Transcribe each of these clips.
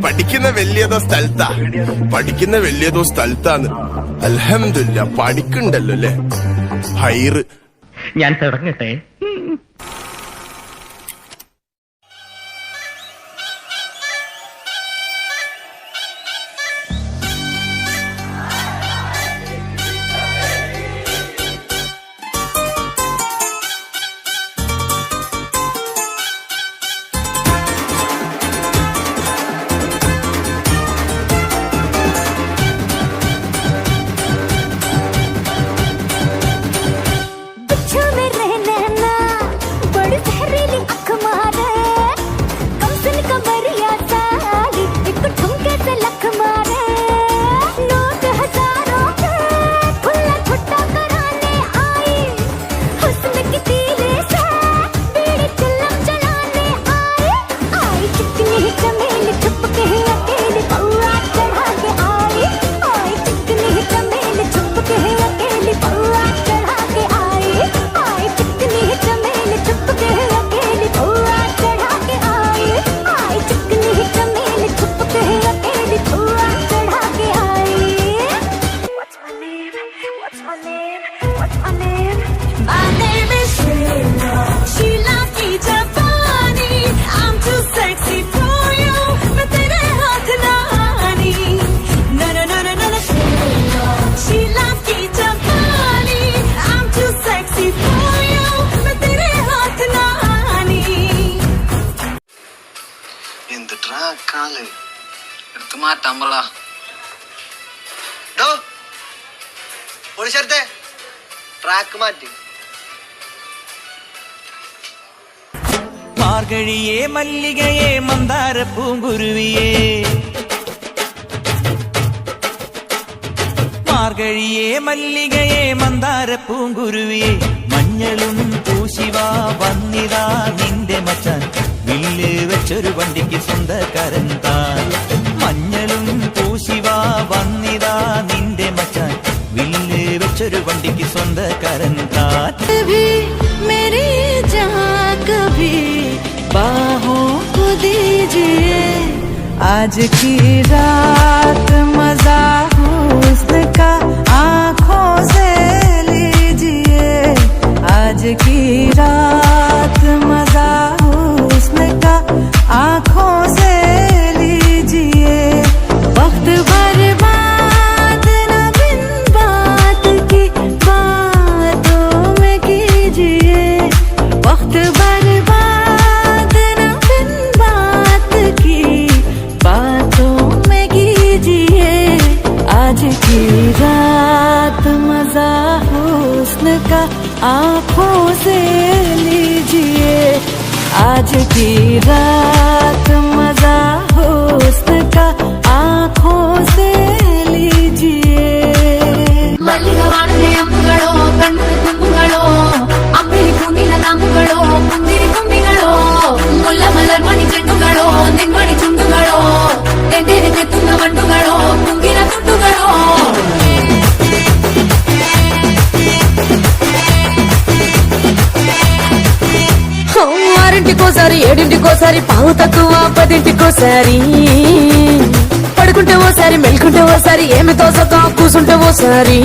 പഠിക്കുന്ന വലിയതോ സ്ഥലത്താന്ന്. അൽഹംദുലില്ലാ പഠിക്കണ്ടല്ലോ അല്ലേ. ഹൈറ്. ഞാൻ തുടങ്ങട്ടെ. മാർഗഴിയേ മല്ലികയെ മന്ദാര പൂങ്കുരുവിയേ, മാർഗഴിയേ മല്ലികയെ മന്ദാര പൂങ്കുരുവിയെ, മഞ്ഞളും പൂശിവാ വന്നിതാ നിന്റെ മച്ചാൻ, വില്ല് വെച്ചൊരു വണ്ടിക്ക് സ്വന്തക്കാരൻ താൻ. മഞ്ഞളും പൂശിവാ വന്നിതാ നിന്റെ മച്ചാൻ, വില്ല് വെച്ചൊരു വണ്ടിക്ക് സ്വന്തക്കാരൻ താൻ. मेरी जहाँ कभी बाहों को दीजिए, आज की रात मजा हुस्न का आँखों से लीजिए, आज की रात मजा हुस्न का आँखों से लीजिए. वक्त बर्बाद न बिन बात की बातों में कीजिए, वक्त बर्बाद न बिन बात की बातों में कीजिए, आज की रात मजा हुस्न का आँखों से लीजिए, आज की रात मजा हुस्न का आँखों से लीजिए. മല്ലികവാണന്റെ അമ്പുകളോ കണ്ണൂർ തുമ്പുകളോ, അമ്പിളി പൂനില നാമ്പുകളോ മുന്തിരി തുമ്പികളോ, മുല്ല മലർ മണി ചെണ്ടുകളോ നെന്മണി ചുണ്ടുകളോ, തെത്തുന്ന വണ്ടുകളോ മുങ്കിന തുണ്ടുകളോ. ఆరింటికోసారి ఏడింటికోసారి పావు తక్కువ 10ంటికోసారి, పడుకుంటే ఓసారి మెల్కుంటే ఓసారి, ఏమి తోసక కూసుంటే ఓసారి,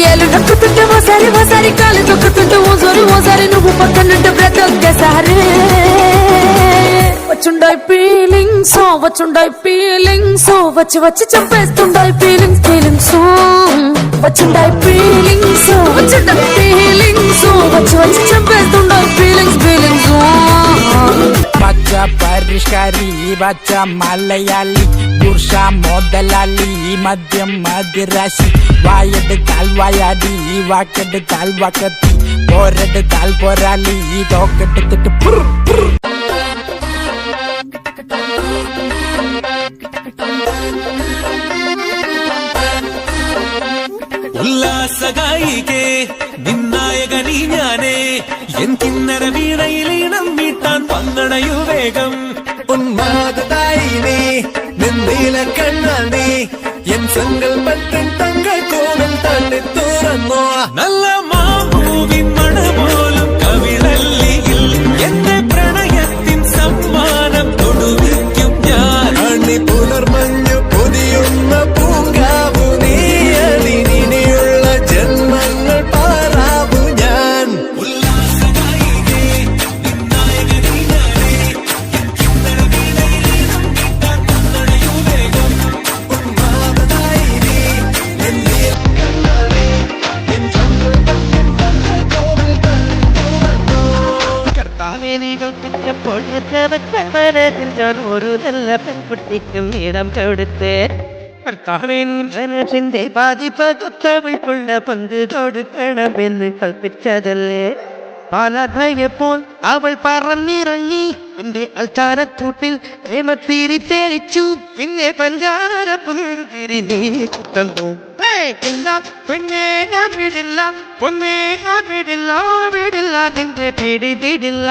ఏలు నక్కుతుంటే ఓసారి ఓసారి, కాలు తొక్కుతుంటే ఓసారి నువ్వు పక్కనుంటే ప్రతి ఒక్కసారి. వచ్చుండాయి ఫీలింగ్స్ వచ్చి వచ్చి చంపేస్తుండాయి ఫీలింగ్స్, వచ్చుండాయి ఫీలింగ్స్ వచ్చి వచ్చి చంపేస్తుండాయి ఫీలింగ్స్. പച്ച പരിഷ്കാരി പച്ച മലയാളി പുരുഷ മുതലാളി മദ്യം മദിരാശി വായെടുത്താൽ വായാടി വാക്കെടുത്താൽ വാക്കത്തി പോരെടുത്താൽ പോരാളി തോക്കെടുത്തിട്ട് ഉല്ലാസഗായികേ നിന്നായകനീ ഞാനേ, എൻ കിന്നര വീണയിലീണം മീട്ടാൻ വന്നണയു വേഗം. ഉന്മാദായിനേ നിന്നീല കണ്ണാനേ, എൻ സങ്കൽപ്പത്തിൻ തങ്കൾ കോണം തന്നെ തുറന്നോ. നല്ല മാമൂവിൻ മണപോലും കവിളല്ലിയിൽ എന്റെ പ്രണയത്തിൻ സമ്മാനം തൊടുവിക്കും ഞാൻ. நான் ஒரு நல்ல பெண்குட்டிக்கும் இடம் கொடுத்து சிந்தை பாதிப்பதுத்தவைக்குள்ள பங்கு கொடுக்கணும் என்று கற்பித்ததல்லே பாலாயை போல் அவள் பறന്നിറങ്ങി എന്റെ അൽത്താരത്തൂട്ടിൽ പ്രേമത്തിരി തേച്ചു പിന്നെ പഞ്ചാര പുതിരി നീ കുത്തന്നു പിന്നെ വിടില്ല പൊന്നേ വിടില്ല വിടില്ല നിന്റെ പിടി വിടില്ല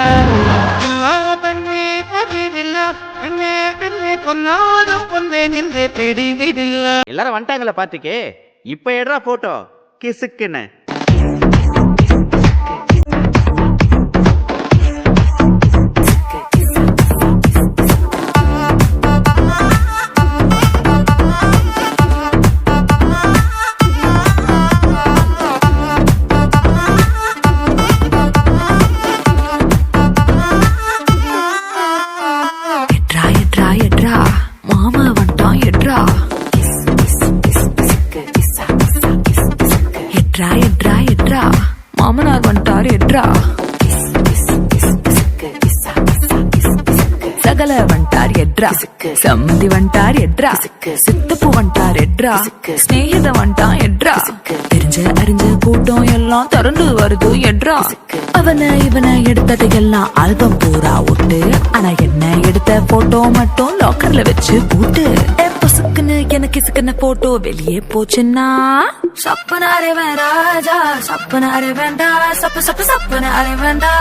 പെണ്ണേ വിടില്ല പിന്നെ പിന്നെ കൊന്നാലും പൊന്നേ നിന്റെ പിടി വിടില്ല. எல்லாரும் வந்துட்டாங்களா பாத்துக்கு? இப்ப எடுறா போட்டோ கிசுக்குன்னு. மாமா வந்துட்டான் எட்ரா எட்ரா எட்ரா எட்ரா மாமனார் வந்துட்டார் எட்ரா சகல வந்துட்டார் எட்ரா சம்மந்தி வந்துட்டார் எட்ரா சித்தப்பு வந்துட்டார் எட்ரா ஸ்நேகித வந்துட்டான் எட்ரா தெரிஞ்ச அறிஞ்ச கூட்டம் எல்லாம் திறந்து வருது எட்ரா அவனை இவனை எடுத்ததையெல்லாம் ஆல்பம் பூரா விட்டு ஆனா என்ன எடுத்த போட்டோ மட்டும் லாக்கர்ல வச்சு பூட்டு பொசுக்குன்னு எனக்கு இசுக்குன்னு போட்டோ வெளியே போச்சுன்னா சப்பனாரே வேண்டாஜா சப்பனாரே வேண்டா சப்பு சப்பு சப்பனாரே வேண்டா